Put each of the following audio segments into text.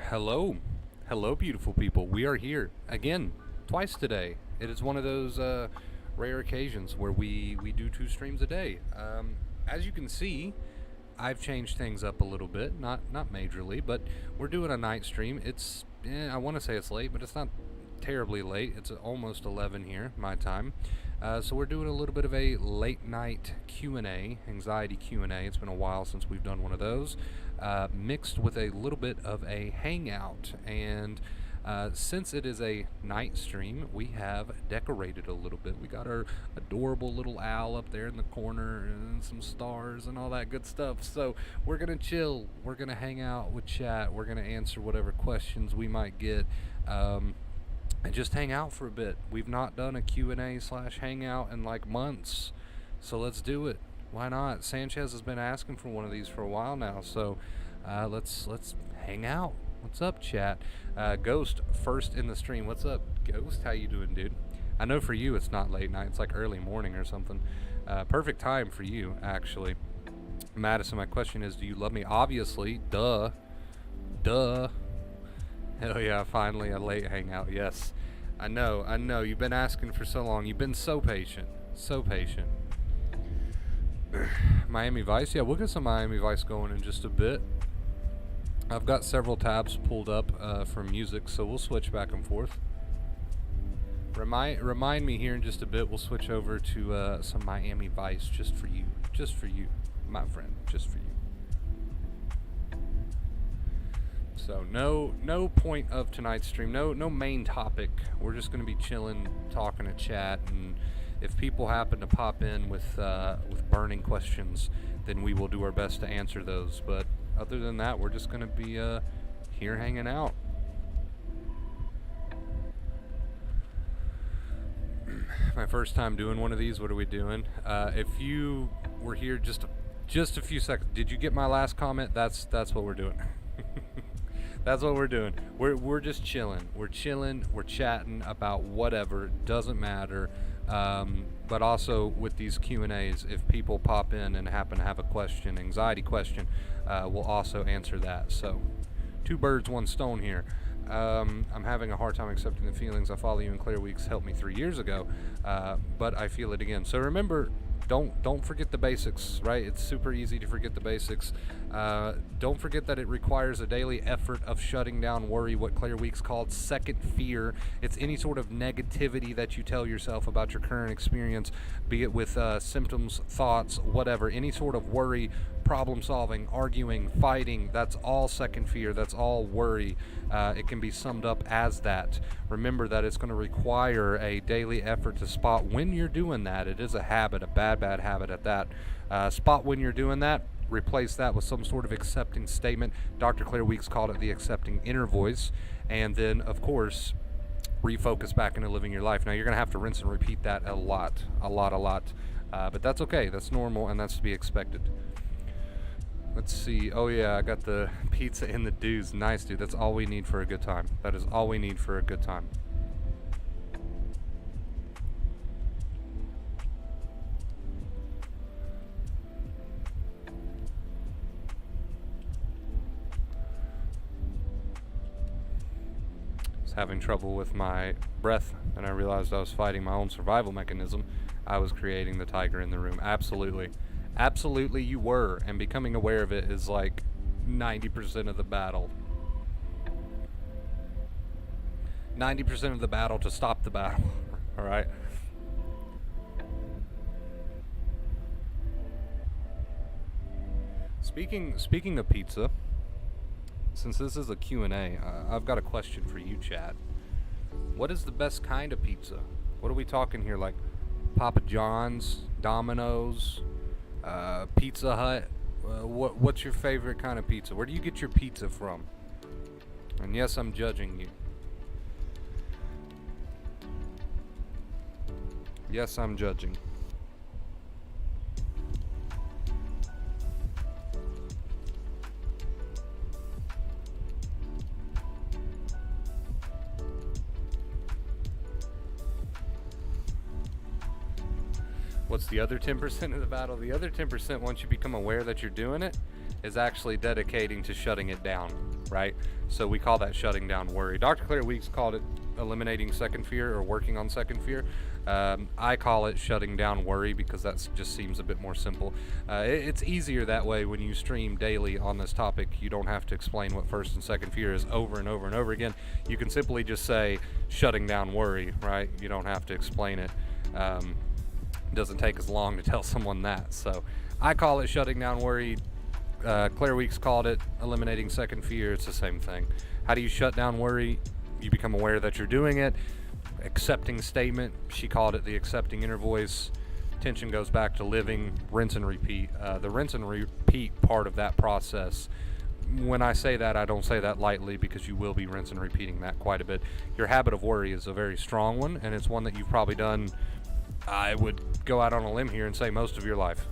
Hello. Hello, beautiful people. We are here again, twice today. It is one of those rare occasions where we do two streams a day. As you can see, I've changed things up a little bit, not majorly, but we're doing a night stream. I want to say it's late, but it's not terribly late. It's almost 11 here, my time. So we're doing a little bit of a late night Q&A, anxiety Q&A. It's been a while since we've done one of those, mixed with a little bit of a hangout. And since it is a night stream, we have decorated a little bit. We got our adorable little owl up there in the corner and some stars and all that good stuff. So we're going to chill. We're going to hang out with chat. We're going to answer whatever questions we might get. And just hang out for a bit. We've not done a Q&A/hangout in like months, so let's do it. Why not? Sanchez has been asking for one of these for a while now, so let's hang out. What's up, chat? Ghost first in the stream. What's up, Ghost? How you doing, dude? I know for you it's not late night. It's like early morning or something. Perfect time for you, actually. Madison, my question is, do you love me? Obviously, duh. Hell yeah, finally a late hangout. Yes, I know. You've been asking for so long. You've been so patient. Miami Vice. Yeah, we'll get some Miami Vice going in just a bit. I've got several tabs pulled up for music, so we'll switch back and forth. Remind me here in just a bit. We'll switch over to some Miami Vice just for you, my friend, just for you. So no point of tonight's stream, no main topic. We're just going to be chilling, talking to chat, and if people happen to pop in with burning questions, then we will do our best to answer those. But other than that, we're just going to be here hanging out. My first time doing one of these. What are we doing? If you were here just a few seconds, did you get my last comment? That's what we're doing. That's what we're doing. We're just chilling. We're chatting about whatever. Doesn't matter. But also with these Q&As, if people pop in and happen to have a question, anxiety question, we'll also answer that. So, two birds, one stone here. I'm having a hard time accepting the feelings. I follow you in Clear Weeks helped me 3 years ago, but I feel it again. So remember, don't forget the basics, right? It's super easy to forget the basics. Don't forget that it requires a daily effort of shutting down worry, what Claire Weeks called second fear. It's any sort of negativity that you tell yourself about your current experience, be it with symptoms, thoughts, whatever, any sort of worry, problem solving, arguing, fighting, that's all second fear, that's all worry. It can be summed up as that. Remember that it's going to require a daily effort to spot when you're doing that. It is a habit, a bad habit at that. Spot when you're doing that, replace that with some sort of accepting statement. Dr. Claire Weeks called it the accepting inner voice. And then, of course, refocus back into living your life. Now, you're going to have to rinse and repeat that a lot. But that's okay. That's normal, and that's to be expected. Let's see. Oh, yeah, I got the pizza in the dues. Nice, dude. That's all we need for a good time. That is all we need for a good time. I was having trouble with my breath, and I realized I was fighting my own survival mechanism. I was creating the tiger in the room. Absolutely you were, and becoming aware of it is like 90% of the battle. 90% of the battle to stop the battle, alright? Speaking of pizza, since this is a Q&A, I've got a question for you, chat. What is the best kind of pizza? What are we talking here, like Papa John's, Domino's, Pizza Hut? What's your favorite kind of pizza? Where do you get your pizza from? And yes, I'm judging you. Yes, I'm judging. What's the other 10% of the battle? The other 10%, once you become aware that you're doing it, is actually dedicating to shutting it down. right? So we call that shutting down worry. Dr. Claire Weeks called it eliminating second fear or working on second fear. I call it shutting down worry because that just seems a bit more simple. It's easier that way when you stream daily on this topic. You don't have to explain what first and second fear is over and over and over again. You can simply just say shutting down worry, right? You don't have to explain it. It doesn't take as long to tell someone that. So I call it shutting down worry. Claire Weeks called it eliminating second fear. It's the same thing. How do you shut down worry? You become aware that you're doing it. Accepting statement, she called it the accepting inner voice. Attention goes back to living, rinse and repeat. The rinse and repeat part of that process, when I say that, I don't say that lightly because you will be rinse and repeating that quite a bit. Your habit of worry is a very strong one, and it's one that you've probably done, I would go out on a limb here and say, most of your life.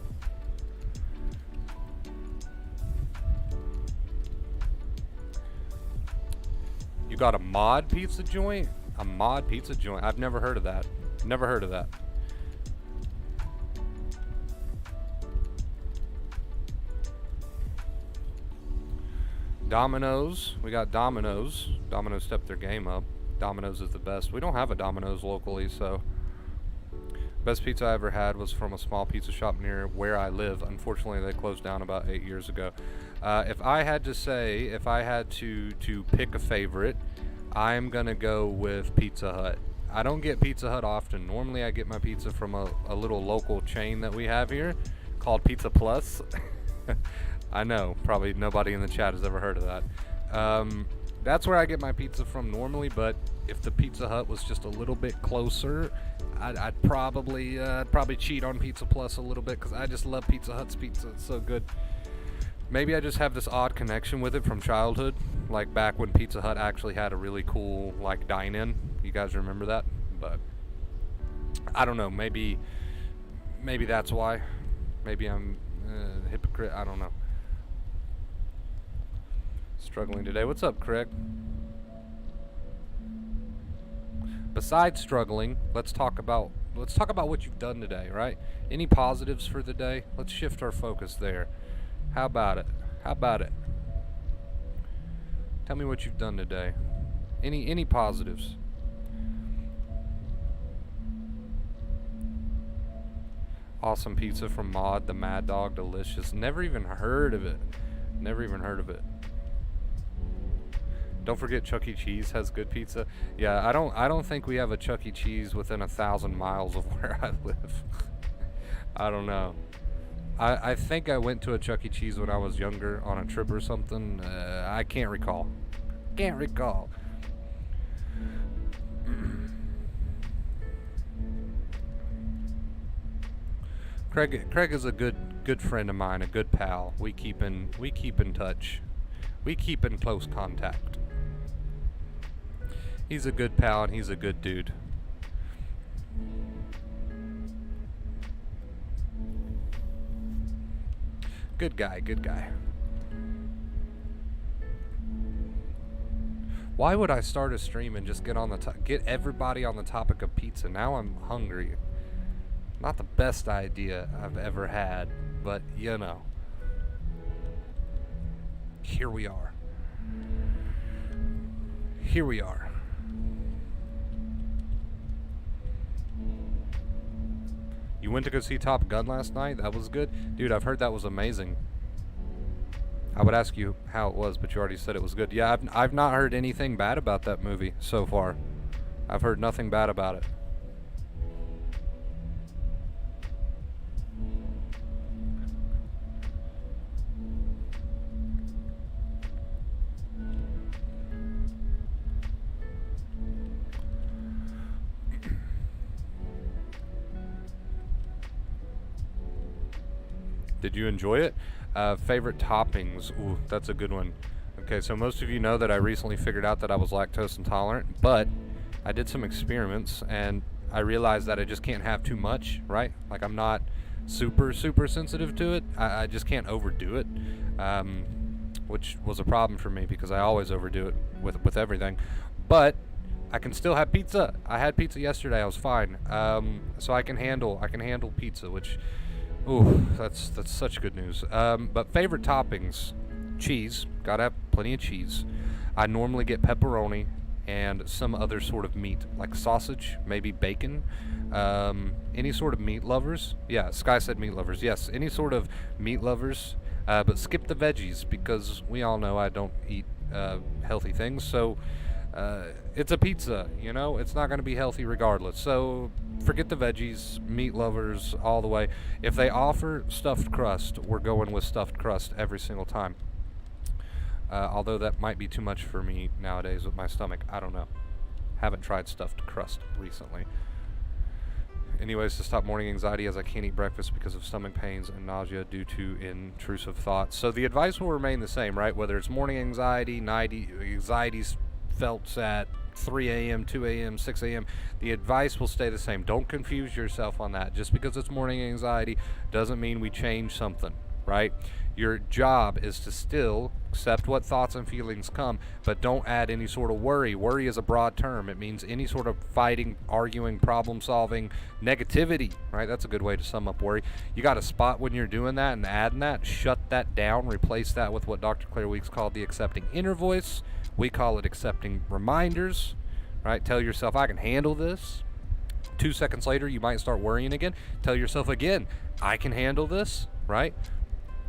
You got a mod pizza joint? A mod pizza joint? I've never heard of that. Never heard of that. Domino's. We got Domino's. Domino's stepped their game up. Domino's is the best. We don't have a Domino's locally, so... Best pizza I ever had was from a small pizza shop near where I live. Unfortunately, they closed down about 8 years ago. If I had to pick a favorite, I'm gonna go with Pizza Hut. I don't get Pizza Hut often. Normally I get my pizza from a little local chain that we have here called Pizza Plus. I know, probably nobody in the chat has ever heard of that. That's where I get my pizza from normally, but if the Pizza Hut was just a little bit closer, I'd probably cheat on Pizza Plus a little bit because I just love Pizza Hut's pizza. It's so good. Maybe I just have this odd connection with it from childhood, like back when Pizza Hut actually had a really cool like dine-in. You guys remember that? But I don't know. Maybe that's why. Maybe I'm a hypocrite. I don't know. Struggling today. What's up, Craig? Besides struggling, let's talk about what you've done today, right? Any positives for the day? Let's shift our focus there. How about it? How about it? Tell me what you've done today. Any positives? Awesome pizza from Maud, the Mad Dog, delicious. Never even heard of it. Never even heard of it. Don't forget Chuck E. Cheese has good pizza. Yeah, I don't think we have a Chuck E. Cheese within 1,000 miles of where I live. I don't know. I think I went to a Chuck E. Cheese when I was younger on a trip or something. I can't recall. Can't recall. Craig is a good friend of mine, a good pal. We keep in touch. We keep in close contact. He's a good pal and he's a good dude. Good guy, good guy. Why would I start a stream and just get everybody on the topic of pizza? Now I'm hungry. Not the best idea I've ever had, but you know. Here we are. Here we are. You went to go see Top Gun last night? That was good? Dude, I've heard that was amazing. I would ask you how it was, but you already said it was good. Yeah, I've not heard anything bad about that movie so far. I've heard nothing bad about it. Did you enjoy it? Favorite toppings? Ooh, that's a good one. Okay, so most of you know that I recently figured out that I was lactose intolerant, but I did some experiments and I realized that I just can't have too much, right? Like I'm not super sensitive to it. I just can't overdo it, which was a problem for me because I always overdo it with everything. But I can still have pizza. I had pizza yesterday. I was fine. So I can handle pizza, which, ooh, that's such good news. But favorite toppings, cheese. Gotta have plenty of cheese. I normally get pepperoni and some other sort of meat, like sausage, maybe bacon. Any sort of meat lovers? Yeah, Sky said meat lovers. Yes, any sort of meat lovers. But skip the veggies because we all know I don't eat healthy things. So it's a pizza, you know? It's not going to be healthy regardless. So forget the veggies, meat lovers, all the way. If they offer stuffed crust, we're going with stuffed crust every single time. Although that might be too much for me nowadays with my stomach. I don't know. Haven't tried stuffed crust recently. Anyways, to stop morning anxiety, as I can't eat breakfast because of stomach pains and nausea due to intrusive thoughts. So the advice will remain the same, right? Whether it's morning anxiety, night anxiety's felt at 3 a.m., 2 a.m., 6 a.m., the advice will stay the same. Don't confuse yourself on that. Just because it's morning anxiety doesn't mean we change something, right? Your job is to still accept what thoughts and feelings come, but don't add any sort of worry. Worry is a broad term. It means any sort of fighting, arguing, problem solving, negativity, right? That's a good way to sum up worry. You got to spot when you're doing that and adding that, shut that down, replace that with what Dr. Claire Weeks called the accepting inner voice. We call it accepting reminders, right? Tell yourself, I can handle this. 2 seconds later, you might start worrying again. Tell yourself again, I can handle this, right?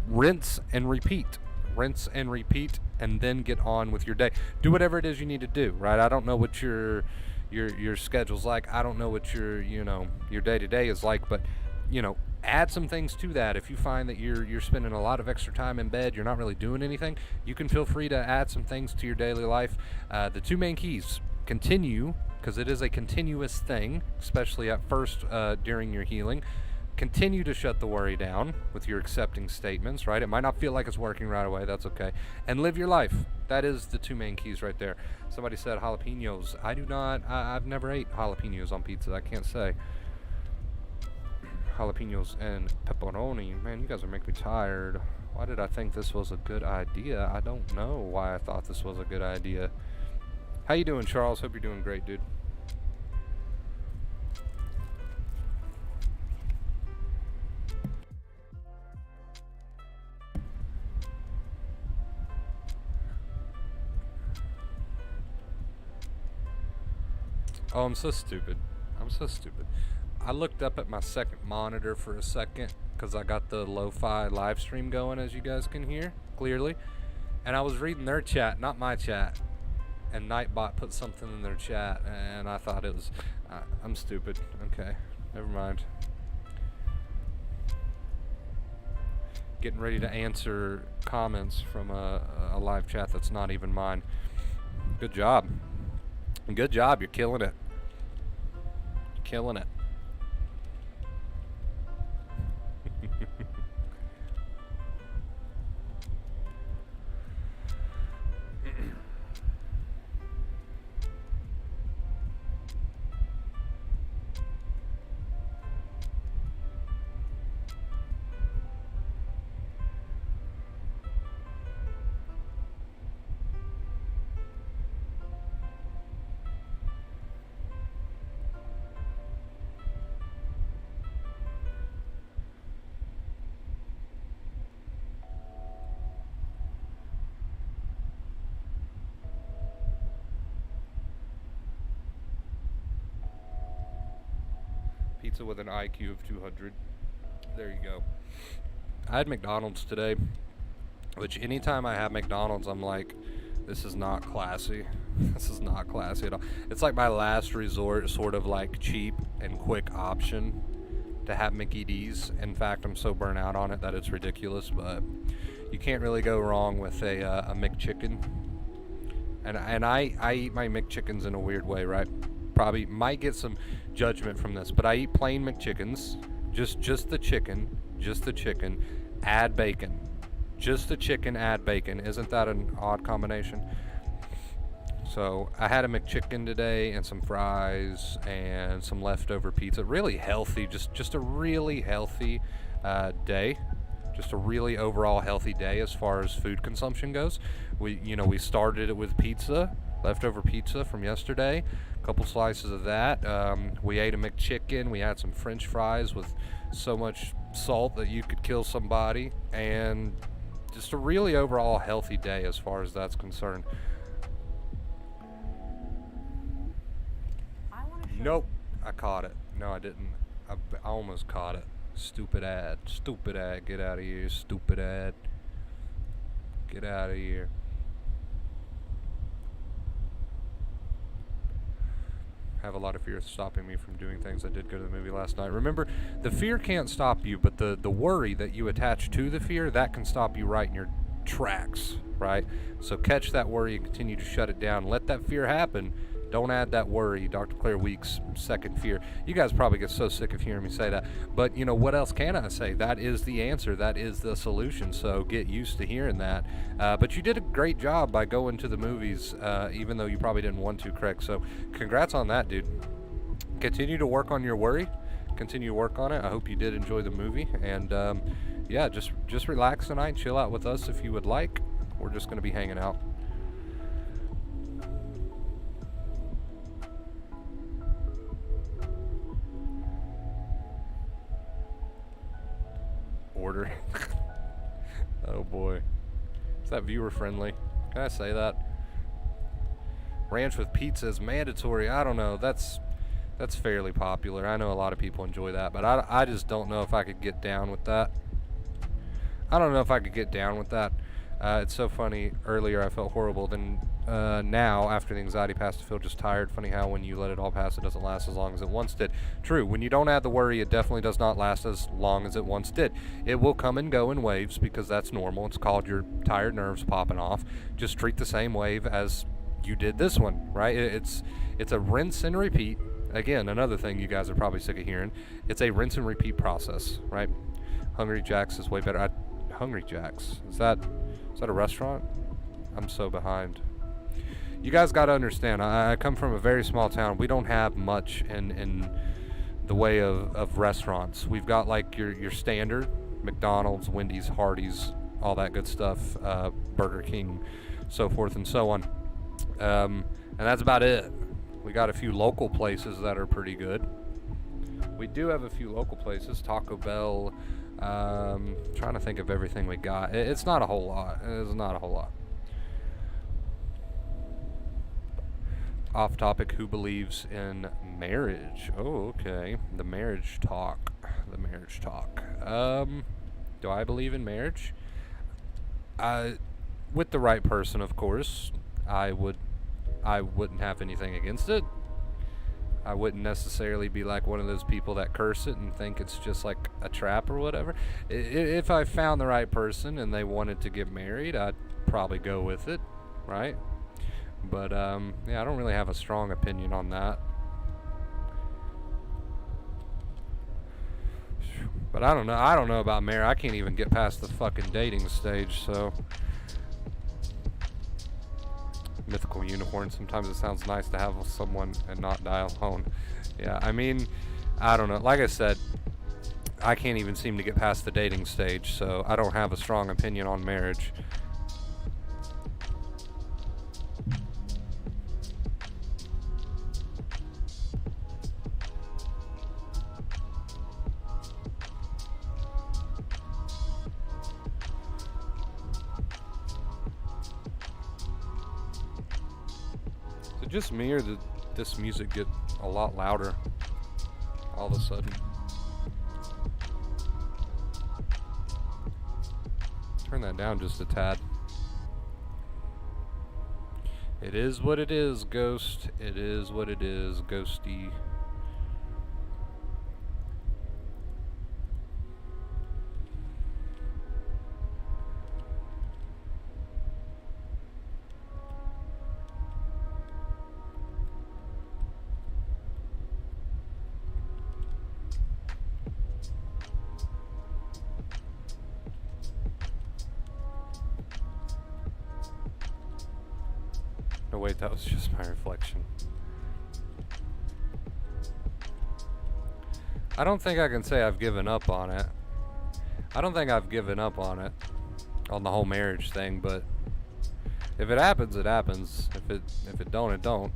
Rinse and repeat, and then get on with your day. Do whatever it is you need to do, right? I don't know what your schedule's like. I don't know what your day-to-day is like, but add some things to that. If you find that you're spending a lot of extra time in bed, you're not really doing anything, you can feel free to add some things to your daily life. The 2 main keys: continue, because it is a continuous thing, especially at first during your healing. Continue to shut the worry down with your accepting statements, right? It might not feel like it's working right away. That's okay. And live your life. That is the 2 main keys right there. Somebody said jalapenos. I do not. I've never ate jalapenos on pizza. I can't say. Jalapenos and pepperoni. Man, you guys are making me tired. Why did I think this was a good idea? I don't know why I thought this was a good idea. How you doing, Charles? Hope you're doing great, dude. Oh, I'm so stupid. I looked up at my second monitor for a second because I got the lo-fi live stream going, as you guys can hear clearly. And I was reading their chat, not my chat. And Nightbot put something in their chat, and I thought it was... I'm stupid. Okay, never mind. Getting ready to answer comments from a live chat that's not even mine. Good job. Good job, you're killing it. Killing it. Pizza with an IQ of 200. There you go. I had McDonald's today, which anytime I have McDonald's, I'm like, this is not classy. This is not classy at all. It's like my last resort, sort of like cheap and quick option to have Mickey D's. In fact, I'm so burnt out on it that it's ridiculous, but you can't really go wrong with a McChicken. And I eat my McChickens in a weird way, right? Probably might get some judgment from this, but I eat plain McChickens, just the chicken, add bacon. Just the chicken, add bacon. Isn't that an odd combination? So I had a McChicken today and some fries and some leftover pizza. Really healthy, just a really healthy day. Just a really overall healthy day as far as food consumption goes. We started it with pizza, leftover pizza from yesterday. Couple slices of that. We ate a McChicken. We had some French fries with so much salt that you could kill somebody, and just a really overall healthy day as far as that's concerned. Nope, I caught it. No, I didn't. I almost caught it. Stupid ad. Stupid ad. Get out of here, stupid ad. Get out of here. Have a lot of fear stopping me from doing things. I did go to the movie last night. Remember, the fear can't stop you, but the worry that you attach to the fear, that can stop you right in your tracks, right? So catch that worry and continue to shut it down. Let that fear happen. Don't add that worry. Dr. Claire Week's second fear. You guys probably get so sick of hearing me say that. But, you know, what else can I say? That is the answer. That is the solution. So get used to hearing that. But you did a great job by going to the movies, even though you probably didn't want to, Craig. So congrats on that, dude. Continue to work on your worry. Continue to work on it. I hope you did enjoy the movie. And, yeah, just relax tonight. Chill out with us if you would like. We're just going to be hanging out. Order. Oh boy. Is that viewer friendly? Can I say that? Ranch with pizza is mandatory. I don't know. That's fairly popular. I know a lot of people enjoy that, but I just don't know if I could get down with that. I don't know if I could get down with that. It's so funny. Earlier I felt horrible. Then now, after the anxiety passed, I feel just tired. Funny how when you let it all pass, it doesn't last as long as it once did. True. When you don't add the worry, it definitely does not last as long as it once did. It will come and go in waves because that's normal. It's called your tired nerves popping off. Just treat the same wave as you did this one, right? It's a rinse and repeat. Again, another thing you guys are probably sick of hearing. It's a rinse and repeat process, right? Hungry Jack's is way better. Hungry Jack's. Is that a restaurant? I'm so behind. You guys got to understand, I come from a very small town. We don't have much in the way of restaurants. We've got like your standard McDonald's, Wendy's, Hardee's, all that good stuff, Burger King, so forth and so on. And that's about it. We got a few local places that are pretty good. We do have a few local places, Taco Bell. Trying to think of everything we got. It's not a whole lot. It's not a whole lot. Off topic, who believes in marriage? Oh, okay. The marriage talk. The marriage talk. Do I believe in marriage? With the right person, of course. I wouldn't have anything against it. I wouldn't necessarily be like one of those people that curse it and think it's just like a trap or whatever. If I found the right person and they wanted to get married, I'd probably go with it, right? But yeah, I don't really have a strong opinion on that. But I don't know about marriage. I can't even get past the fucking dating stage, so. Mythical unicorn. Sometimes it sounds nice to have someone and not dial phone. Yeah, I mean, I don't know. Like I said, I can't even seem to get past the dating stage, so I don't have a strong opinion on marriage. Just me, or did this music get a lot louder all of a sudden? Turn that down just a tad. It is what it is, Ghost. It is what it is, Ghosty. Oh wait, that was just my reflection. I don't think I can say I've given up on it. I don't think I've given up on it, on the whole marriage thing, but if it happens, it happens. If it don't, it don't.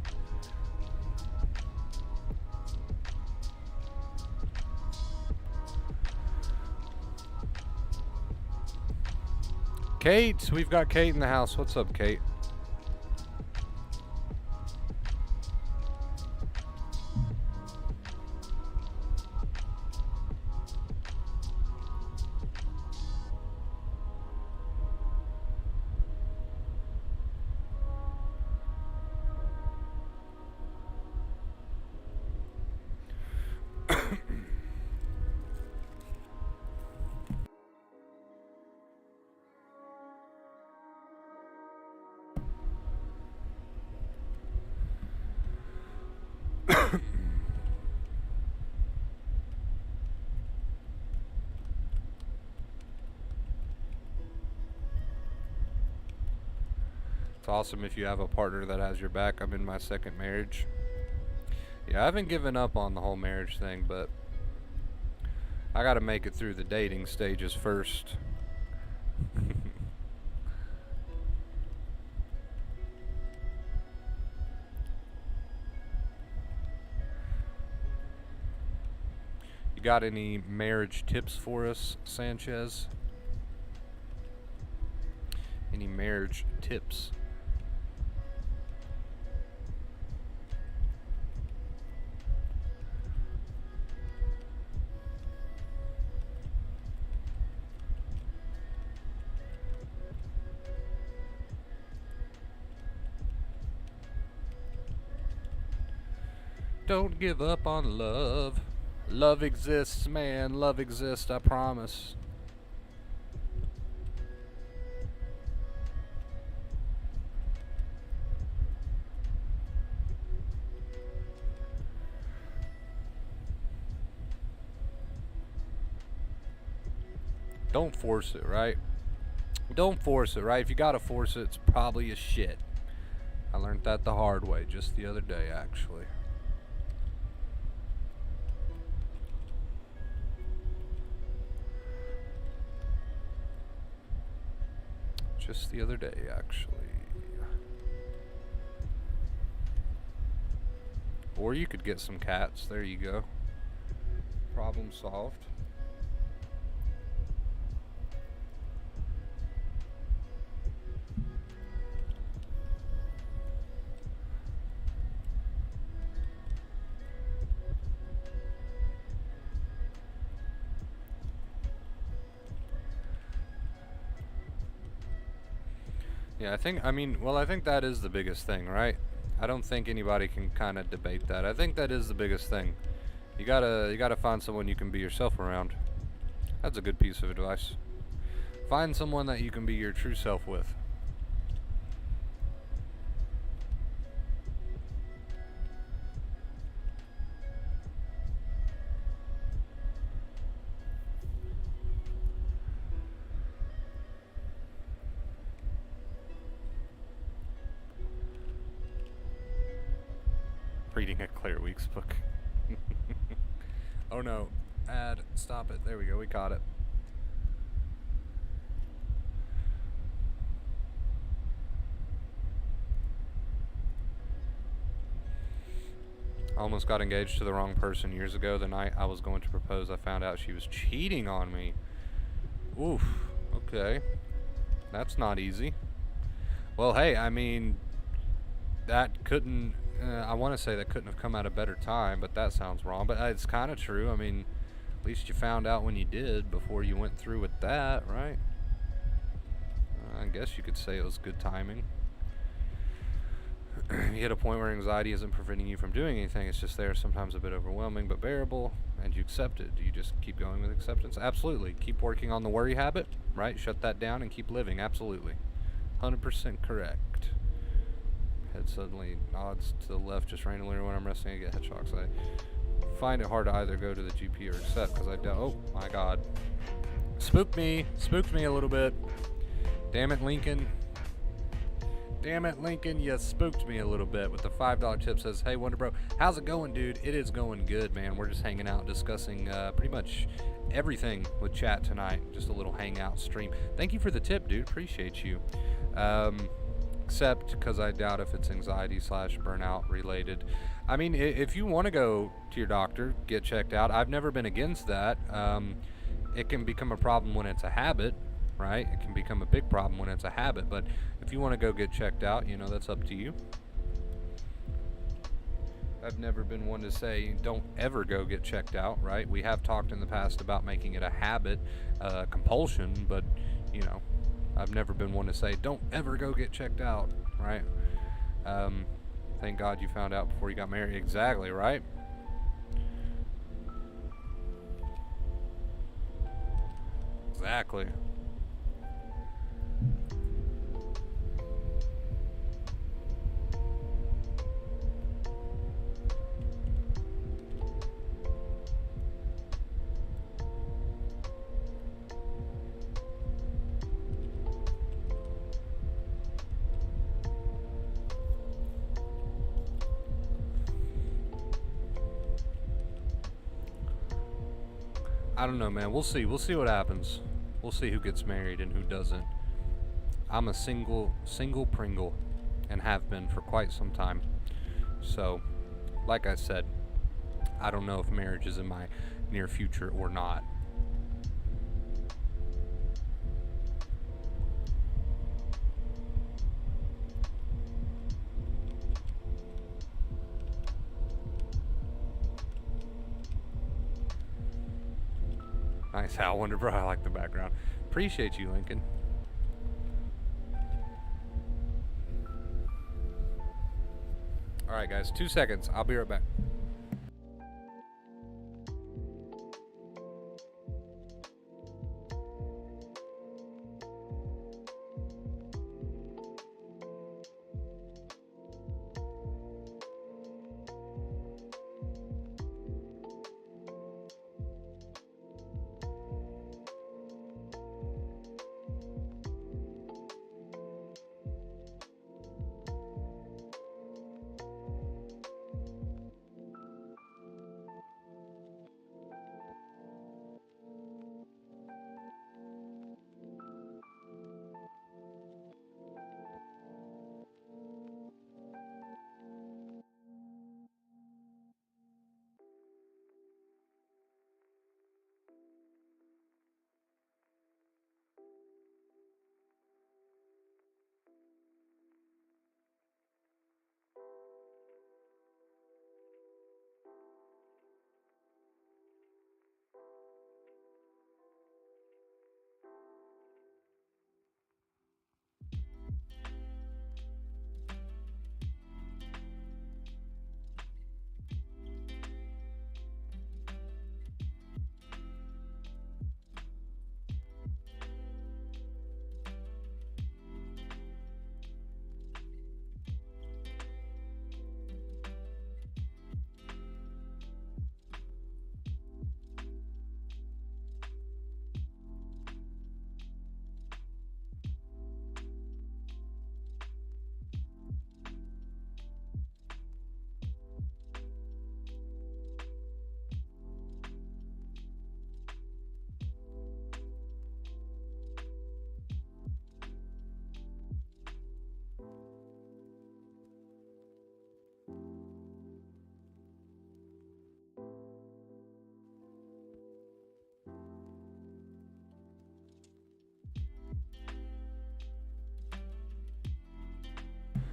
Kate, we've got Kate in the house. What's up, Kate? It's awesome if you have a partner that has your back. I'm in my second marriage. Yeah, I haven't given up on the whole marriage thing, but I gotta make it through the dating stages first. You got any marriage tips for us, Sanchez? Any marriage tips? Don't give up on love. Love exists, man. Love exists, I promise. Don't force it, right? Don't force it, right? If you gotta force it, it's probably a shit. I learned that the hard way just the other day, actually. Just the other day, actually. Or you could get some cats. There you go. Problem solved. Yeah, I think that is the biggest thing, right? I don't think anybody can kind of debate that. I think that is the biggest thing. You gotta find someone you can be yourself around. That's a good piece of advice. Find someone that you can be your true self with. Reading a Claire Weeks book. Oh no. Ad. Stop it. There we go. We caught it. I almost got engaged to the wrong person years ago. The night I was going to propose, I found out she was cheating on me. Oof. Okay. That's not easy. Well, hey, I mean, that couldn't... I want to say that couldn't have come at a better time, but that sounds wrong. But it's kind of true. I mean, at least you found out when you did before you went through with that, right? I guess you could say it was good timing. You hit a point where anxiety isn't preventing you from doing anything. It's just there, sometimes a bit overwhelming, but bearable, and you accept it. Do you just keep going with acceptance? Absolutely. Keep working on the worry habit, right? Shut that down and keep living. Absolutely. 100% correct. Head suddenly nods to the left just randomly when I'm resting. I get head shocks. I find it hard to either go to the GP or accept because I don't. Oh my god. Spooked me a little bit. Damn it, Lincoln. Damn it, Lincoln, you spooked me a little bit with the $5 tip. Says, hey, Wonder Bro, how's it going, dude? It is going good, man. We're just hanging out discussing pretty much everything with chat tonight. Just a little hangout stream. Thank you for the tip, dude. Appreciate you. Except because I doubt if it's anxiety/burnout related. I mean, if you want to go to your doctor, get checked out. I've never been against that. It can become a problem when it's a habit, right? It can become a big problem when it's a habit, but if you want to go get checked out, that's up to you. I've never been one to say don't ever go get checked out, right? We have talked in the past about making it a habit, compulsion, but I've never been one to say don't ever go get checked out, right? Thank God you found out before you got married. Exactly, right? Exactly. I don't know, man. We'll see. We'll see what happens. We'll see who gets married and who doesn't. I'm a single Pringle and have been for quite some time. So, like I said, I don't know if marriage is in my near future or not. Nice, Hal Wonder Bro. I like the background. Appreciate you, Lincoln. Alright, guys, 2 seconds. I'll be right back.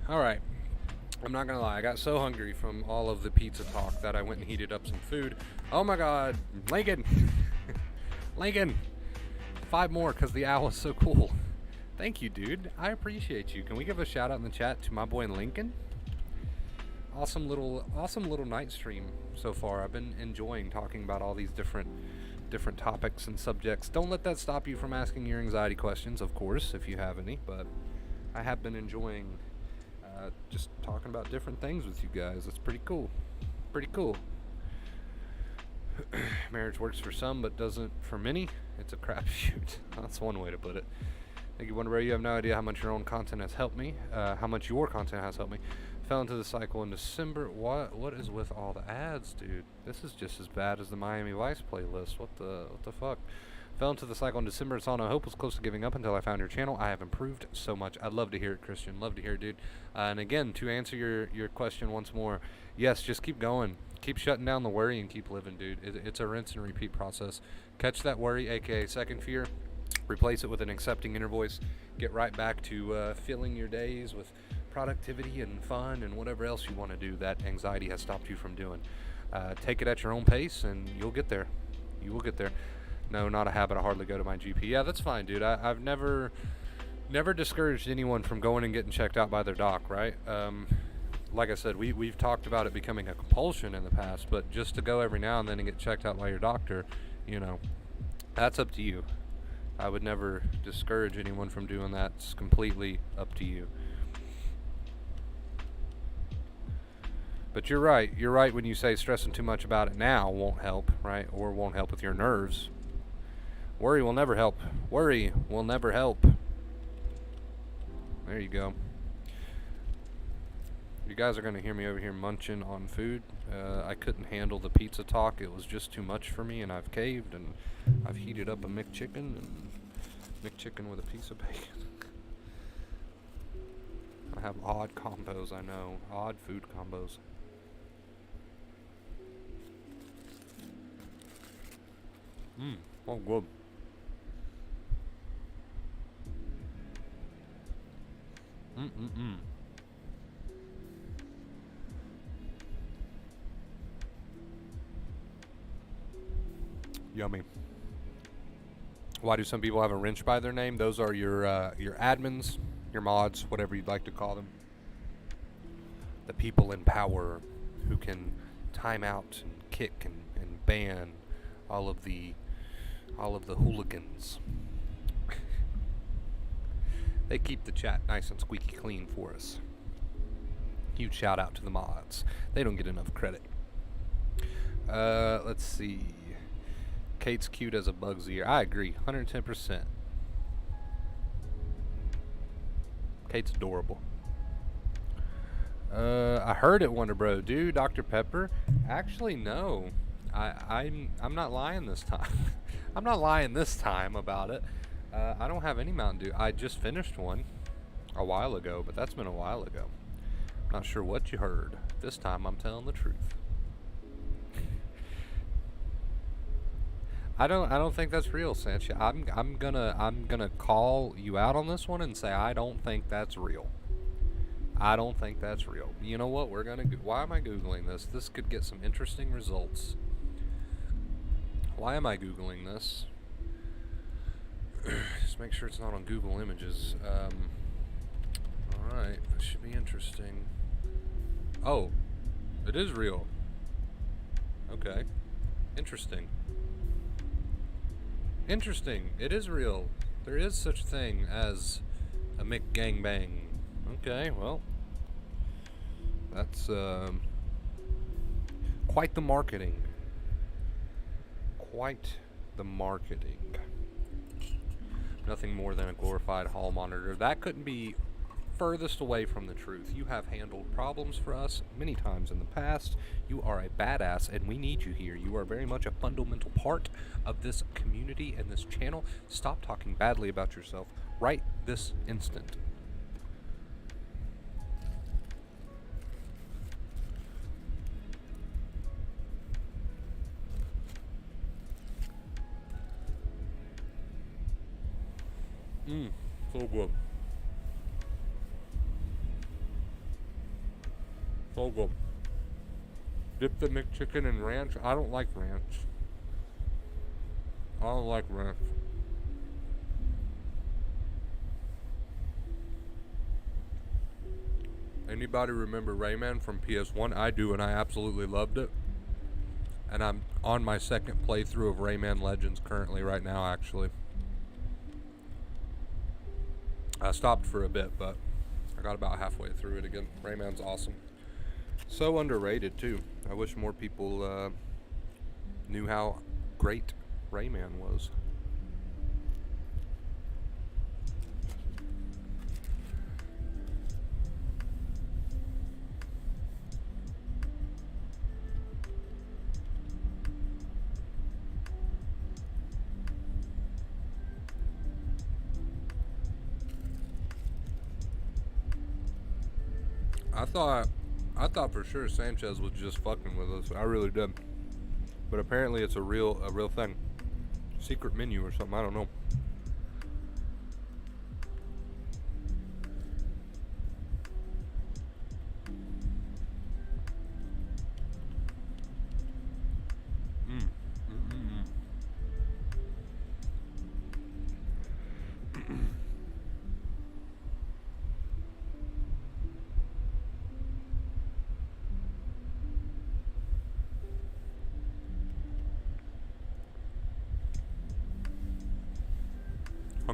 Alright. I'm not gonna lie, I got so hungry from all of the pizza talk that I went and heated up some food. Oh my god, Lincoln! Lincoln! 5 more because the owl is so cool. Thank you, dude. I appreciate you. Can we give a shout out in the chat to my boy Lincoln? Awesome little night stream so far. I've been enjoying talking about all these different topics and subjects. Don't let that stop you from asking your anxiety questions, of course, if you have any, but I have been enjoying just talking about different things with you guys. It's pretty cool. Pretty cool. Marriage works for some, but doesn't for many. It's a crapshoot. That's one way to put it. Thank you, Wonder Bear. You have no idea how much your own content has helped me. How much your content has helped me. Fell into the cycle in December. What is with all the ads, dude? This is just as bad as the Miami Vice playlist. What the fuck? Fell into the cycle in December. It's all no hope. Was close to giving up until I found your channel. I have improved so much. I'd love to hear it, Christian. Love to hear it, dude. And again, to answer your question once more, yes, just keep going. Keep shutting down the worry and keep living, dude. It's a rinse and repeat process. Catch that worry, aka second fear. Replace it with an accepting inner voice. Get right back to filling your days with productivity and fun and whatever else you want to do that anxiety has stopped you from doing. Take it at your own pace, and you'll get there. You will get there. No, not a habit. I hardly go to my GP. Yeah, that's fine, dude. I've never discouraged anyone from going and getting checked out by their doc, right? Like I said, we've talked about it becoming a compulsion in the past, but just to go every now and then and get checked out by your doctor, that's up to you. I would never discourage anyone from doing that. It's completely up to you. But you're right. You're right when you say stressing too much about it now won't help, right? Or won't help with your nerves. Worry will never help. Worry will never help. There you go. You guys are going to hear me over here munching on food. I couldn't handle the pizza talk. It was just too much for me, and I've caved, and I've heated up a McChicken, and McChicken with a piece of bacon. I have odd combos, I know. Odd food combos. Oh, good. Yummy. Why do some people have a wrench by their name? Those are your admins, your mods, whatever you'd like to call them. The people in power who can time out and kick and ban all of the hooligans. They keep the chat nice and squeaky clean for us. Huge shout out to the mods. They don't get enough credit. Let's see. Kate's cute as a bug's ear. I agree, 110%. Kate's adorable. I heard it, Wonder Bro. Dude, Dr. Pepper? Actually, no. I'm not lying this time. I'm not lying this time about it. I don't have any Mountain Dew. I just finished one a while ago, but that's been a while ago. Not sure what you heard. This time I'm telling the truth. I don't think that's real, Sancha. I'm gonna call you out on this one and say I don't think that's real. I don't think that's real. You know what? Why am I Googling this? This could get some interesting results. Why am I Googling this? Just make sure it's not on Google Images. Alright, this should be interesting. Oh, it is real. Okay. Interesting. Interesting. It is real. There is such a thing as a McGangbang. Okay, well. That's quite the marketing. Quite the marketing. Nothing more than a glorified hall monitor. That couldn't be furthest away from the truth. You have handled problems for us many times in the past. You are a badass, and we need you here. You are very much a fundamental part of this community and this channel. Stop talking badly about yourself right this instant. So good. So good. Dip the McChicken in ranch. I don't like ranch. I don't like ranch. Anybody remember Rayman from PS1? I do, and I absolutely loved it. And I'm on my second playthrough of Rayman Legends currently right now, actually. I stopped for a bit, but I got about halfway through it again. Rayman's awesome. So underrated, too. I wish more people knew how great Rayman was. I thought for sure Sanchez was just fucking with us. I really did. But apparently it's a real thing. Secret menu or something, I don't know.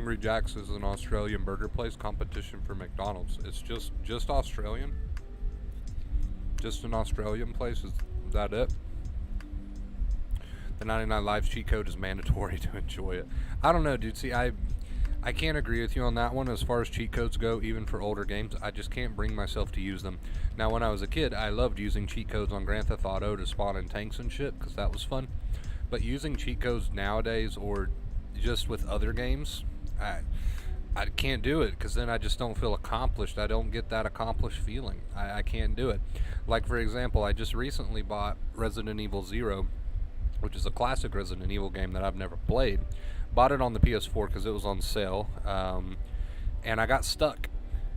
Hungry Jack's is an Australian burger place, competition for McDonald's. It's just Australian. Just an Australian place. Is that it? The 99 Lives cheat code is mandatory to enjoy it. I don't know, dude. See, I can't agree with you on that one as far as cheat codes go, even for older games. I just can't bring myself to use them. Now, when I was a kid, I loved using cheat codes on Grand Theft Auto to spawn in tanks and shit, because that was fun. But using cheat codes nowadays, or just with other games, I can't do it, because then I just don't feel accomplished. I don't get that accomplished feeling. I can't do it. Like, for example, I just recently bought Resident Evil 0, which is a classic Resident Evil game that I've never played. Bought it on the PS4 because it was on sale, and I got stuck.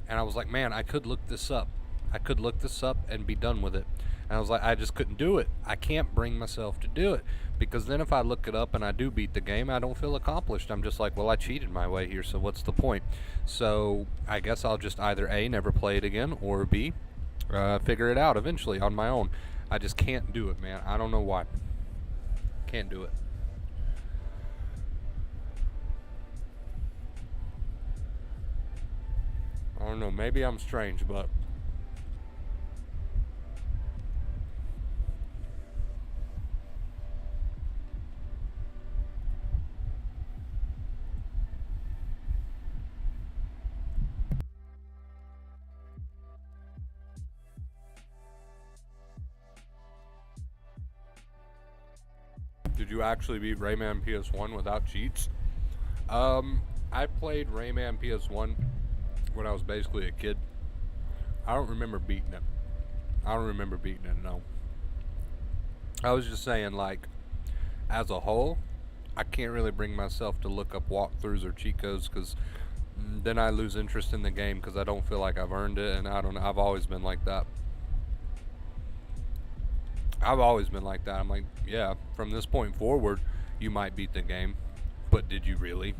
And I was like, man, I could look this up. I could look this up and be done with it. And I was like, I just couldn't do it. I can't bring myself to do it, because then if I look it up and I do beat the game, I don't feel accomplished. I'm just like, well, I cheated my way here, so what's the point? So I guess I'll just either A, never play it again, or B, figure it out eventually on my own. I just can't do it, man. I don't know why. Can't do it. I don't know, maybe I'm strange, but did you actually beat Rayman PS1 without cheats? I played Rayman PS1 when I was basically a kid. I don't remember beating it. No. I was just saying, like, as a whole, I can't really bring myself to look up walkthroughs or cheat codes, because then I lose interest in the game because I don't feel like I've earned it, and I don't know. I've always been like that. I'm like, yeah, from this point forward, you might beat the game, but did you really?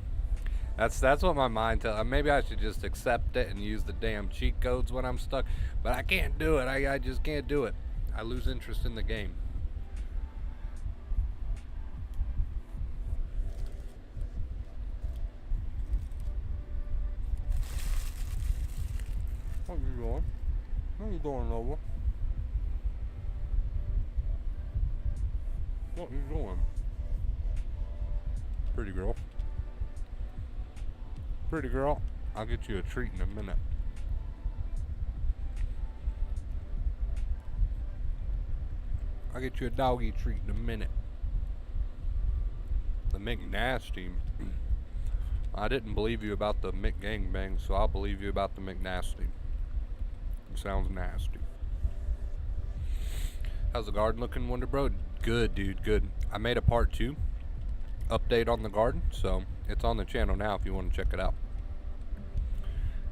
That's what my mind tells. Maybe I should just accept it and use the damn cheat codes when I'm stuck, but I can't do it. I just can't do it. I lose interest in the game. What you doing? What you doing, Nova? What you doing? Pretty girl. Pretty girl, I'll get you a treat in a minute. I'll get you a doggy treat in a minute. The McNasty. I didn't believe you about the McGangbang, so I'll believe you about the McNasty. It sounds nasty. How's the garden looking, Wonder Bro? Good, dude, good. I made a part 2 update on the garden, so it's on the channel now if you want to check it out.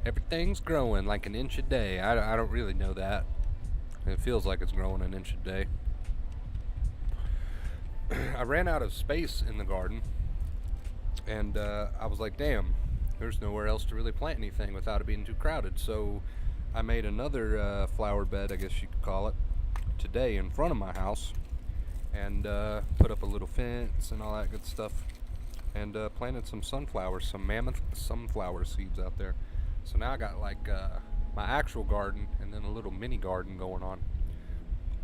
Everything's growing like an inch a day. I don't really know that. It feels like it's growing an inch a day. I ran out of space in the garden, and I was like, damn, there's nowhere else to really plant anything without it being too crowded. So I made another flower bed, I guess you could call it, today in front of my house, and put up a little fence and all that good stuff, and planted some sunflowers, some mammoth sunflower seeds out there. So now I got like my actual garden and then a little mini garden going on.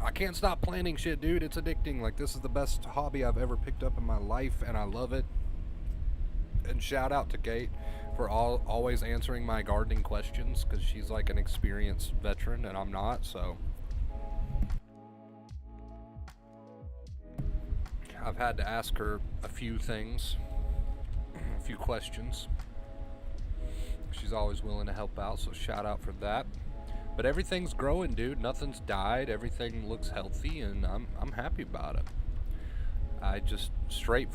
I can't stop planting shit, dude. It's addicting. Like, this is the best hobby I've ever picked up in my life, and I love it. And shout out to Kate for always answering my gardening questions, because she's like an experienced veteran and I'm not, so I've had to ask her a few things, a few questions. She's always willing to help out, so shout out for that. But everything's growing, dude. Nothing's died. Everything looks healthy, and I'm happy about it. I just straight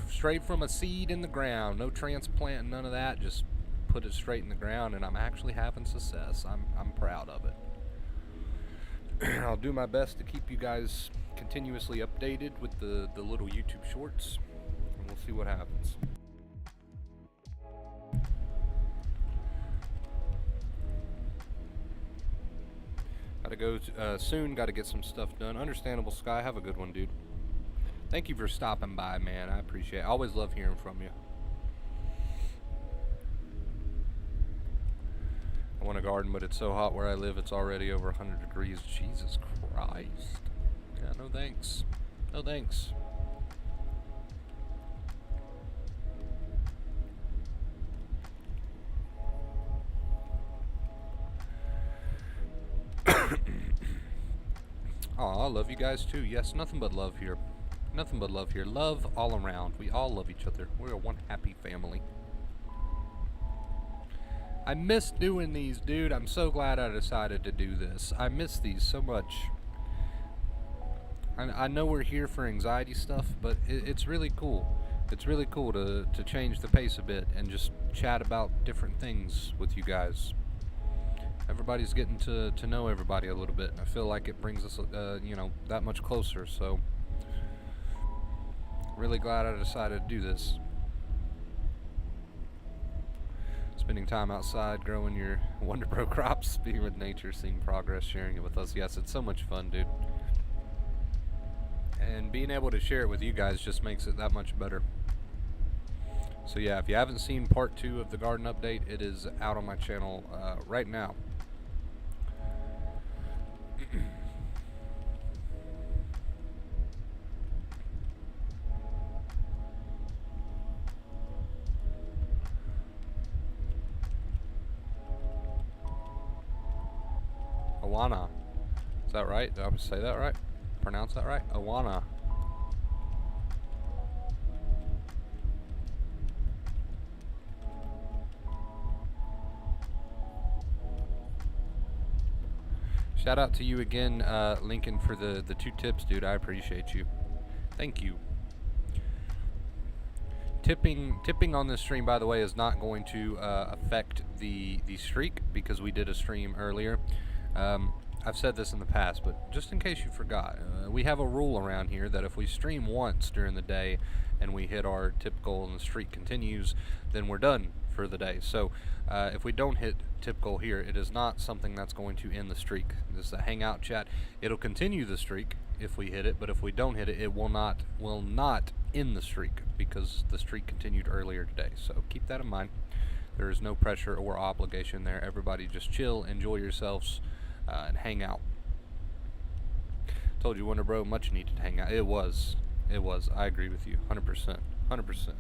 from a seed in the ground, no transplant, none of that. Just put it straight in the ground, and I'm actually having success. I'm proud of it. I'll do my best to keep you guys continuously updated with the little YouTube shorts, and we'll see what happens. Gotta go soon, gotta get some stuff done. Understandable, Sky. Have a good one, dude. Thank you for stopping by, man. I appreciate it. I always love hearing from you. I want a garden, but it's so hot where I live, it's already over 100 degrees. Jesus Christ. Yeah, no thanks. No thanks. Aw, I love you guys too. Yes, nothing but love here. Nothing but love here. Love all around. We all love each other. We're one happy family. I miss doing these, dude. I'm so glad I decided to do this. I miss these so much. I know we're here for anxiety stuff, but it's really cool. It's really cool to change the pace a bit and just chat about different things with you guys. Everybody's getting to know everybody a little bit, and I feel like it brings us, that much closer, so really glad I decided to do this. Spending time outside, growing your Wonder Bro crops, being with nature, seeing progress, sharing it with us. Yes, it's so much fun, dude. And being able to share it with you guys just makes it that much better. So yeah, if you haven't seen part 2 of the garden update, it is out on my channel right now. Awana. Is that right? Did I say that right? Pronounce that right? Awana. Shout out to you again, Lincoln, for the 2 tips, dude. I appreciate you. Thank you. Tipping on this stream, by the way, is not going to affect the streak because we did a stream earlier. I've said this in the past, but just in case you forgot, we have a rule around here that if we stream once during the day and we hit our tip goal and the streak continues, then we're done for the day. So if we don't hit tip goal here, it is not something that's going to end the streak. This is a Hangout chat. It'll continue the streak if we hit it, but if we don't hit it, it will not end the streak because the streak continued earlier today. So keep that in mind. There is no pressure or obligation there. Everybody just chill, enjoy yourselves, and hang out. Told you, Wonder Bro, much needed hangout. It was. I agree with you, 100%. 100%.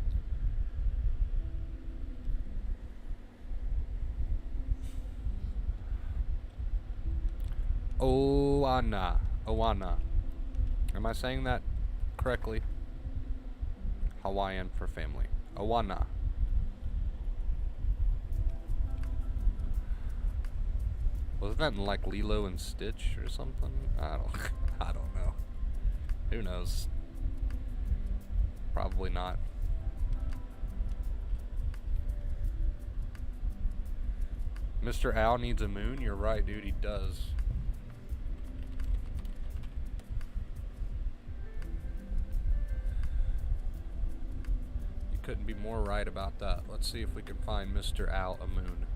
Oana. Am I saying that correctly? Hawaiian for family. Oana. Wasn't that in like Lilo and Stitch or something? I don't know. Who knows? Probably not. Mr. Owl needs a moon? You're right, dude, he does. You couldn't be more right about that. Let's see if we can find Mr. Owl a moon.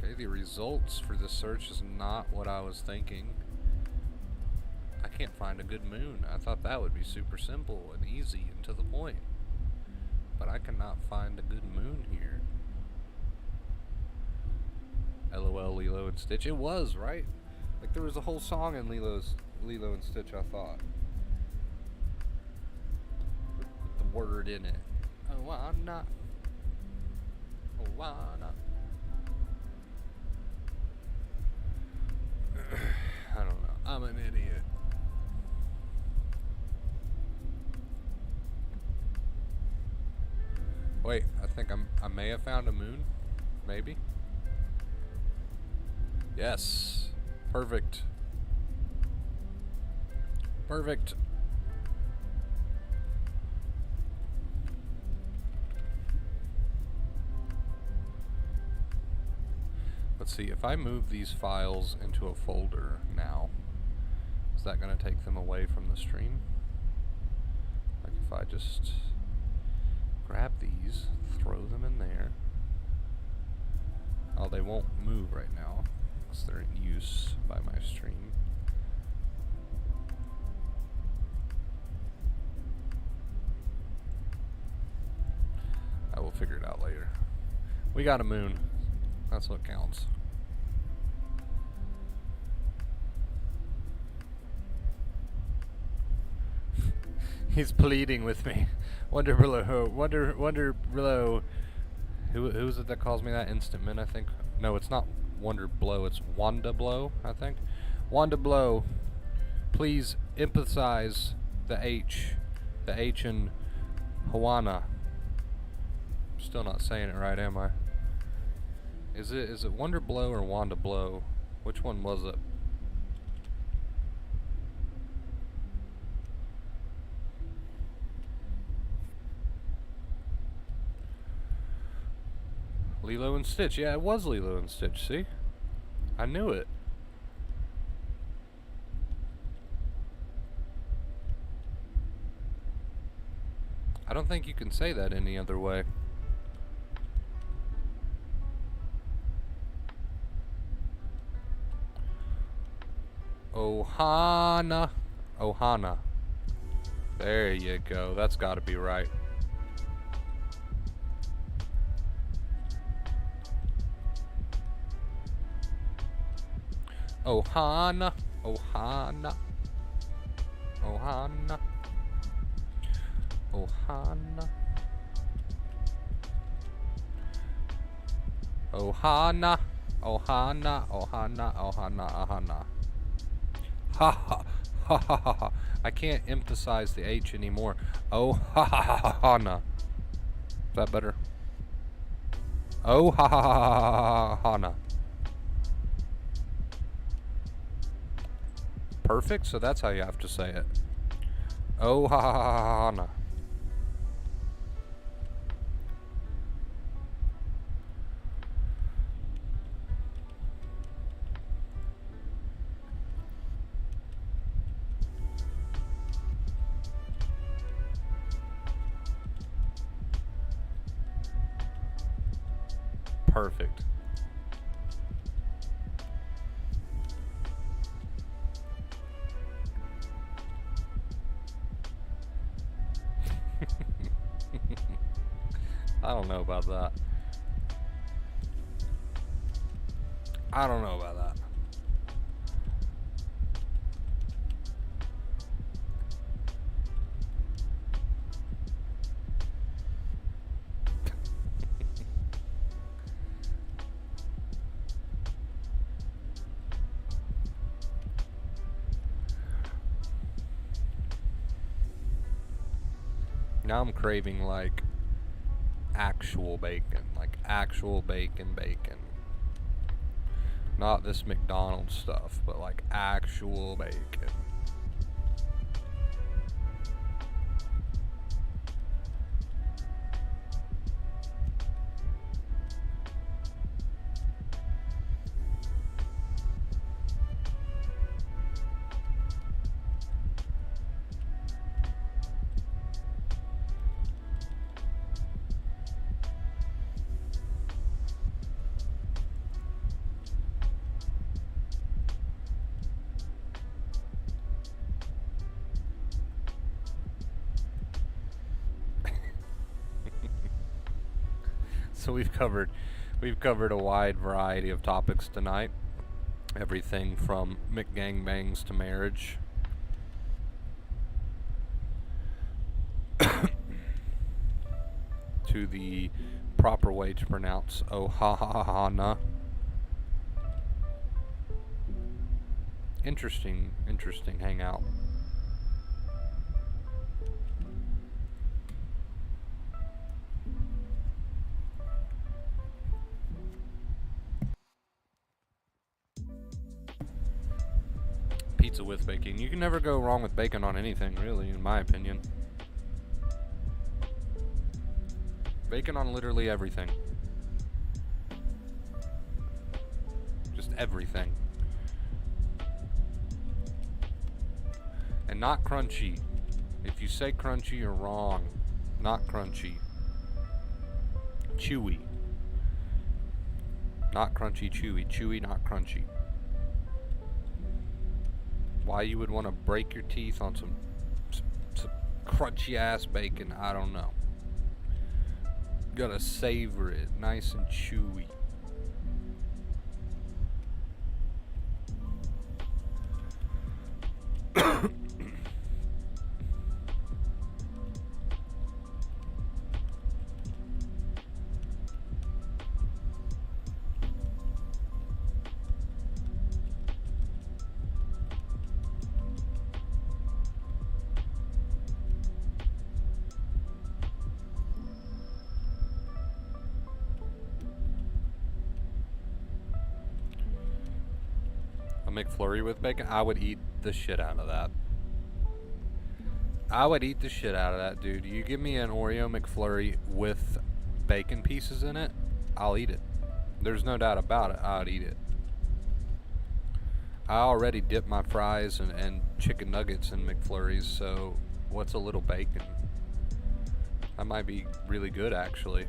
Okay, the results for this search is not what I was thinking. I can't find a good moon. I thought that would be super simple and easy and to the point. But I cannot find a good moon here. LOL, Lilo and Stitch. It was, right? Like there was a whole song in Lilo and Stitch, I thought. With the word in it. Oana. Oana. I don't know. I'm an idiot. Wait, I think I may have found a moon. Maybe. Yes. Perfect. Perfect. Let's see, if I move these files into a folder now, is that going to take them away from the stream? Like if I just grab these, throw them in there. Oh, they won't move right now because they're in use by my stream. figure it out later. We got a moon. That's what counts. He's pleading with me. Wonder below. Who is it that calls me that? Instant Min, I think. No, it's not Wonder Blow. It's Wanda Blow, I think. Wanda Blow, please emphasize the H in Hawana. Still not saying it right, am I? Is it Wonder Blow or Wanda Blow? Which one was it? Lilo and Stitch. Yeah, it was Lilo and Stitch, see? I knew it. I don't think you can say that any other way. Ohana. Ohana. There you go. That's gotta be right. Ohana. Ohana. Ohana. Ohana. Ohana. Ohana. Ohana. Ohana. Ohana. Ha ha ha ha ha ha. I can't emphasize the H anymore. Oh ha ha ha ha na. Is that better? Oh ha ha ha ha ha na. Perfect, so that's how you have to say it. Oh ha ha ha ha na. Perfect. I don't know about that. I don't know about that. Now I'm craving like actual bacon, like actual bacon. Not this McDonald's stuff, but like actual bacon. So we've covered a wide variety of topics tonight. Everything from McGangbangs to marriage. To the proper way to pronounce Ohana. Interesting hangout. Pizza with bacon. You can never go wrong with bacon on anything, really, in my opinion. Bacon on literally everything. Just everything. And not crunchy. If you say crunchy, you're wrong. Not crunchy. Chewy. Not crunchy, chewy. Chewy, not crunchy. Why you would want to break your teeth on some crunchy ass bacon, I don't know. Gotta savor it, nice and chewy. A McFlurry with bacon? I would eat the shit out of that. I would eat the shit out of that, dude. You give me an Oreo McFlurry with bacon pieces in it, I'll eat it. There's no doubt about it. I'd eat it. I already dip my fries and chicken nuggets in McFlurries, so what's a little bacon? That might be really good, actually.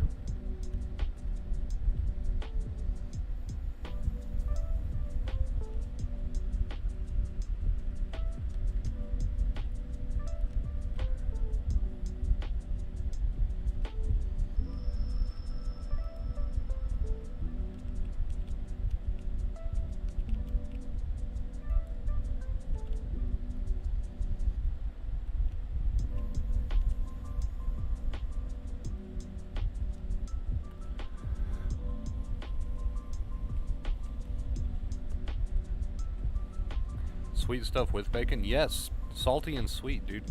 Sweet stuff with bacon? Yes. Salty and sweet, dude.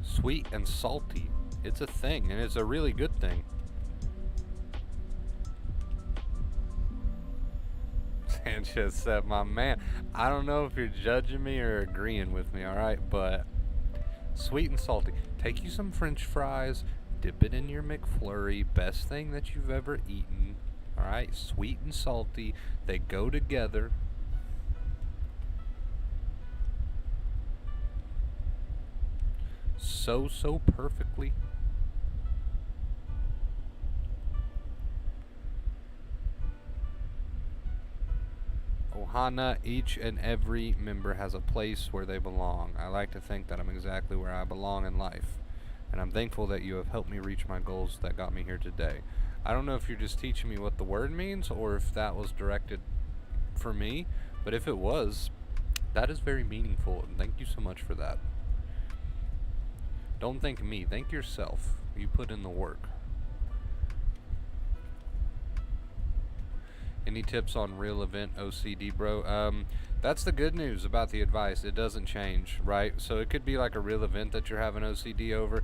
Sweet and salty. It's a thing, and it's a really good thing. Sanchez said, my man, I don't know if you're judging me or agreeing with me, alright? But sweet and salty. Take you some french fries, dip it in your McFlurry. Best thing that you've ever eaten. Alright? Sweet and salty. They go together. So perfectly. Ohana, each and every member has a place where they belong. I like to think that I'm exactly where I belong in life, and I'm thankful that you have helped me reach my goals that got me here today. I don't know if you're just teaching me what the word means or if that was directed for me, but if it was, that is very meaningful, and thank you so much for that. Don't thank me, thank yourself. You put in the work. Any tips on real event OCD, bro? That's the good news about the advice. It doesn't change, right? So it could be like a real event that you're having OCD over,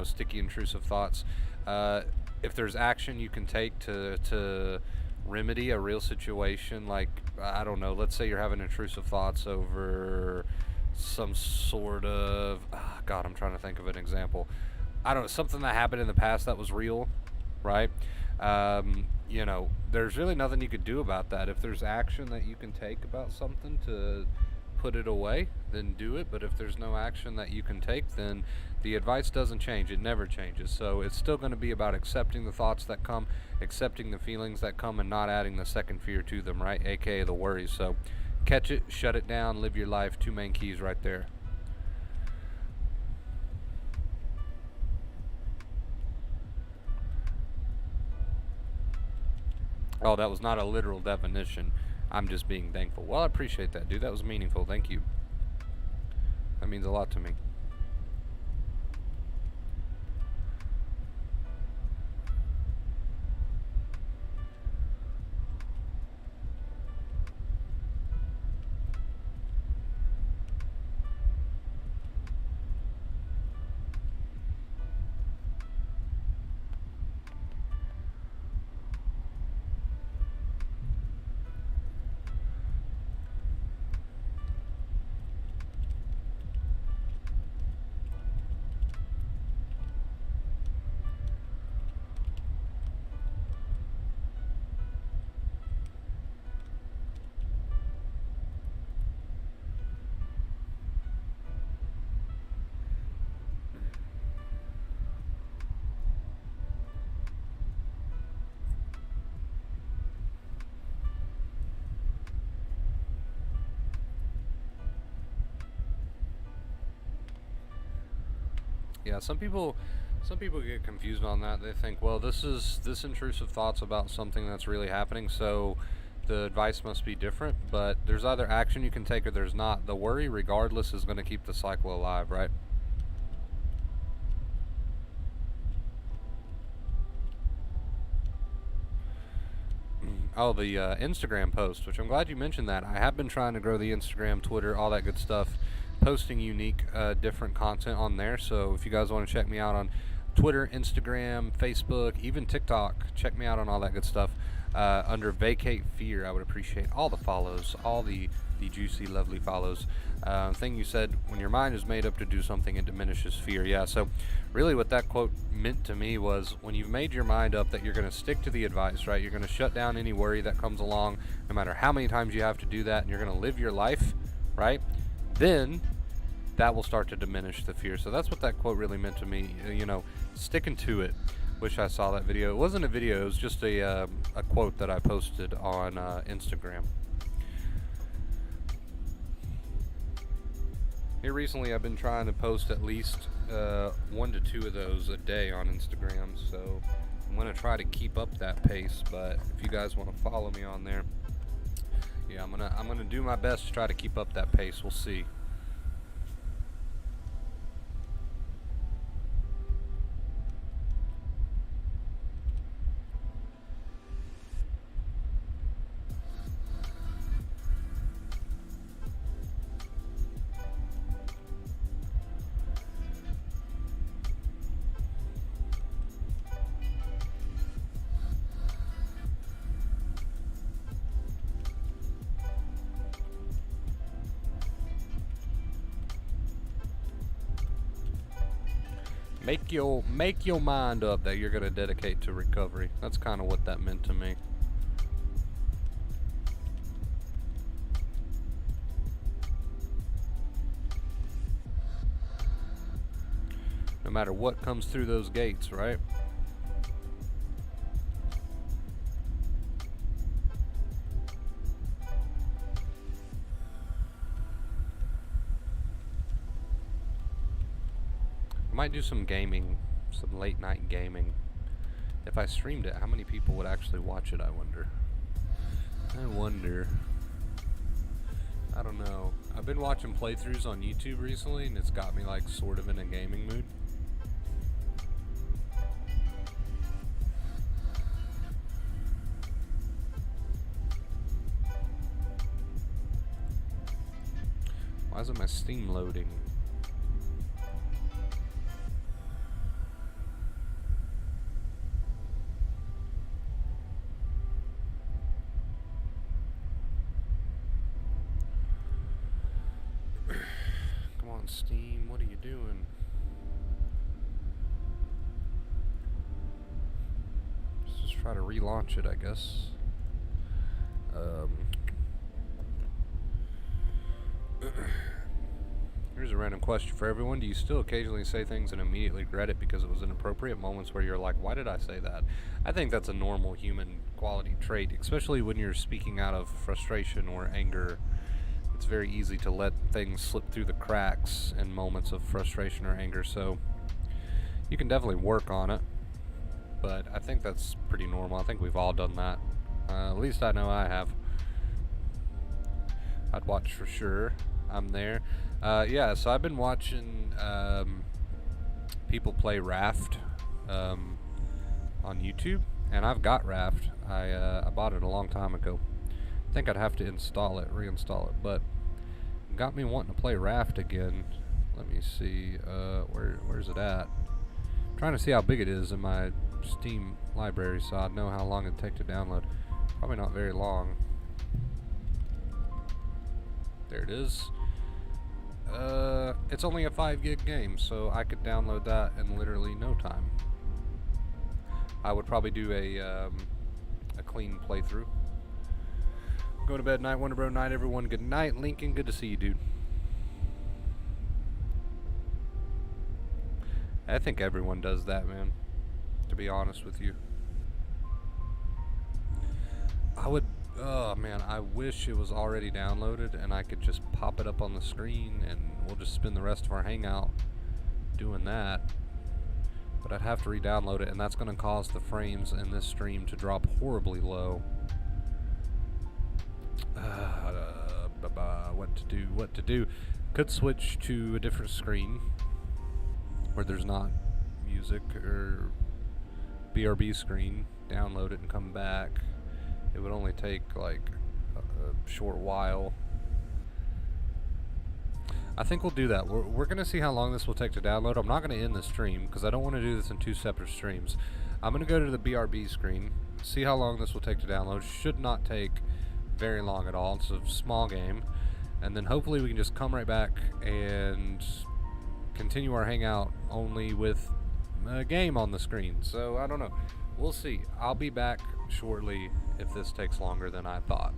sticky, intrusive thoughts. If there's action you can take to remedy a real situation, like, I don't know, let's say you're having intrusive thoughts over some sort of God, I'm trying to think of an example. I don't know, something that happened in the past that was real, right? There's really nothing you could do about that. If there's action that you can take about something to put it away, then do it. But if there's no action that you can take, then the advice doesn't change. It never changes. So it's still going to be about accepting the thoughts that come, accepting the feelings that come, and not adding the second fear to them, right? AKA the worries. So catch it, shut it down, live your life. 2 main keys right there. Oh, that was not a literal definition. I'm just being thankful. Well, I appreciate that, dude. That was meaningful. Thank you. That means a lot to me. Yeah, some people Some people get confused on that. They think, well, this intrusive thoughts about something that's really happening, so the advice must be different. But there's either action you can take or there's not. The worry, regardless, is going to keep the cycle alive, right? Oh, the Instagram post, which I'm glad you mentioned that. I have been trying to grow the Instagram, Twitter, all that good stuff, posting unique, different content on there. So if you guys want to check me out on Twitter, Instagram, Facebook, even TikTok, check me out on all that good stuff. Under Vacate Fear, I would appreciate all the follows, all the juicy, lovely follows. Thing you said, when your mind is made up to do something, it diminishes fear. Yeah, so really what that quote meant to me was when you've made your mind up that you're going to stick to the advice, right? You're going to shut down any worry that comes along, no matter how many times you have to do that, and you're going to live your life, right? Then that will start to diminish the fear. So that's what that quote really meant to me, sticking to it. Wish I saw that video. It wasn't a video, it was just a quote that I posted on Instagram. Here recently I've been trying to post at least 1 to 2 of those a day on Instagram, so I'm going to try to keep up that pace. But if you guys want to follow me on there, yeah, I'm gonna do my best to try to keep up that pace. We'll see. Make your mind up that you're going to dedicate to recovery. That's kind of what that meant to me. No matter what comes through those gates, right? I might do some gaming, some late night gaming. If I streamed it, how many people would actually watch it, I wonder? I don't know. I've been watching playthroughs on YouTube recently, and it's got me like sort of in a gaming mood. Why isn't my Steam loading? Steam, what are you doing? Let's just try to relaunch it, I guess. Here's a random question for everyone. Do you still occasionally say things and immediately regret it because it was inappropriate? Moments where you're like, why did I say that? I think that's a normal human quality trait, especially when you're speaking out of frustration or anger. It's very easy to let things slip through the cracks in moments of frustration or anger, so you can definitely work on it, but I think that's pretty normal. I think we've all done that. At least I know I have. I'd watch for sure. I'm there. Yeah, so I've been watching people play Raft on YouTube, and I've got Raft. I bought it a long time ago. I think I'd have to reinstall it, but it got me wanting to play Raft again. Let me see, where's it at? I'm trying to see how big it is in my Steam library so I'd know how long it'd take to download. Probably not very long. There it is. It's only a 5 gig game, so I could download that in literally no time. I would probably do a clean playthrough. Go to bed, night, Wonder Bro, night, everyone. Good night, Lincoln. Good to see you, dude. I think everyone does that, man, to be honest with you. Oh man, I wish it was already downloaded and I could just pop it up on the screen and we'll just spend the rest of our hangout doing that. but I'd have to re-download it, and that's going to cause the frames in this stream to drop horribly low. What to do? Could switch to a different screen where there's not music, or BRB screen, download it and come back. It would only take like a short while. I think we'll do that. We're going to see how long this will take to download. I'm not going to end the stream because I don't want to do this in 2 separate streams. I'm going to go to the BRB screen, see how long this will take to download. Should not take very long at all. It's a small game. And then hopefully we can just come right back and continue our hangout only with a game on the screen. So I don't know. We'll see. I'll be back shortly if this takes longer than I thought.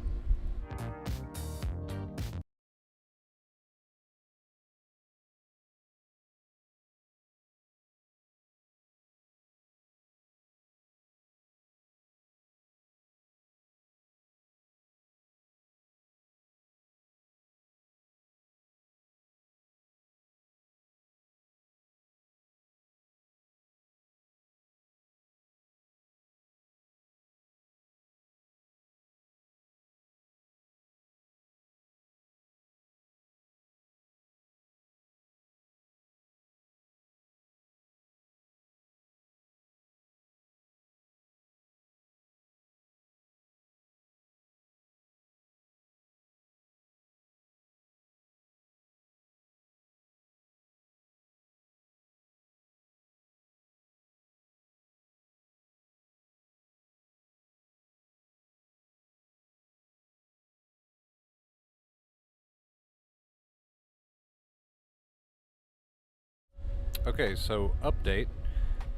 Okay, so update.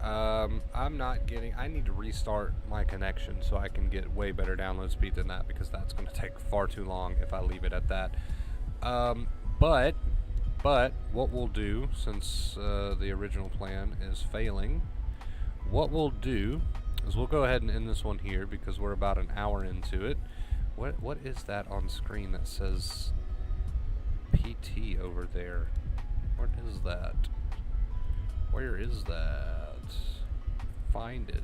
I'm not getting, I need to restart my connection so I can get way better download speed than that, because that's going to take far too long if I leave it at that. But what we'll do, since the original plan is failing, what we'll do is we'll go ahead and end this one here because we're about an hour into it. What is that on screen that says PT over there? What is that? Where is that? Find it.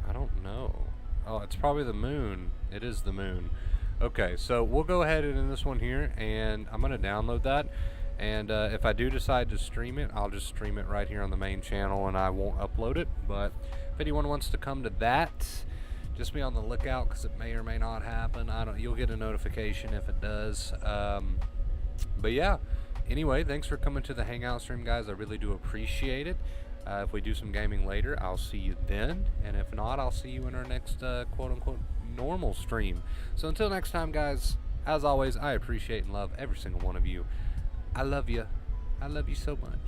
I don't know. Oh, it's probably the moon. It is the moon. Okay, so we'll go ahead and end this one here, and I'm going to download that. And if I do decide to stream it, I'll just stream it right here on the main channel, and I won't upload it. But if anyone wants to come to that, just be on the lookout, because it may or may not happen. You'll get a notification if it does. But yeah, anyway, thanks for coming to the Hangout stream, guys. I really do appreciate it. If we do some gaming later, I'll see you then. And if not, I'll see you in our next quote-unquote normal stream. So until next time, guys, as always, I appreciate and love every single one of you. I love you. I love you so much.